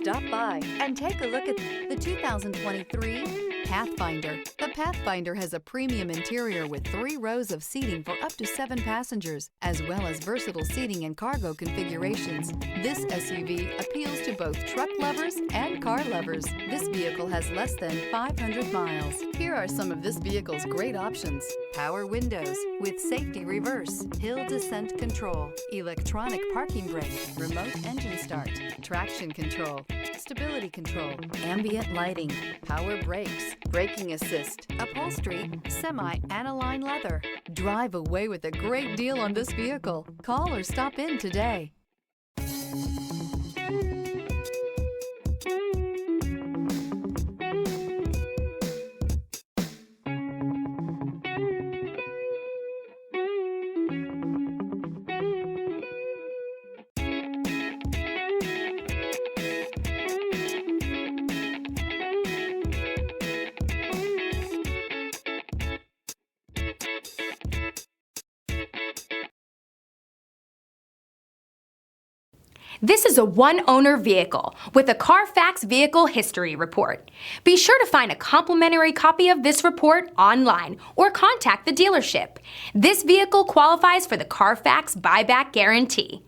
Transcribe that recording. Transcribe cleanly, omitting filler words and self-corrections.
Stop by and take a look at the 2023 Pathfinder. The Pathfinder has a premium interior with 3 rows of seating for up to 7 passengers, as well as versatile seating and cargo configurations. This SUV appeals to both truck lovers and car lovers. This vehicle has less than 500 miles. Here are some of this vehicle's great options: power windows with safety reverse, hill descent control, electronic parking brake, remote engine start, traction control, stability control, ambient lighting, power brakes, braking assist, upholstery, semi-aniline leather. Drive away with a great deal on this vehicle. Call or stop in today. This is a one-owner vehicle with a Carfax Vehicle History Report. Be sure to find a complimentary copy of this report online or contact the dealership. This vehicle qualifies for the Carfax Buyback Guarantee.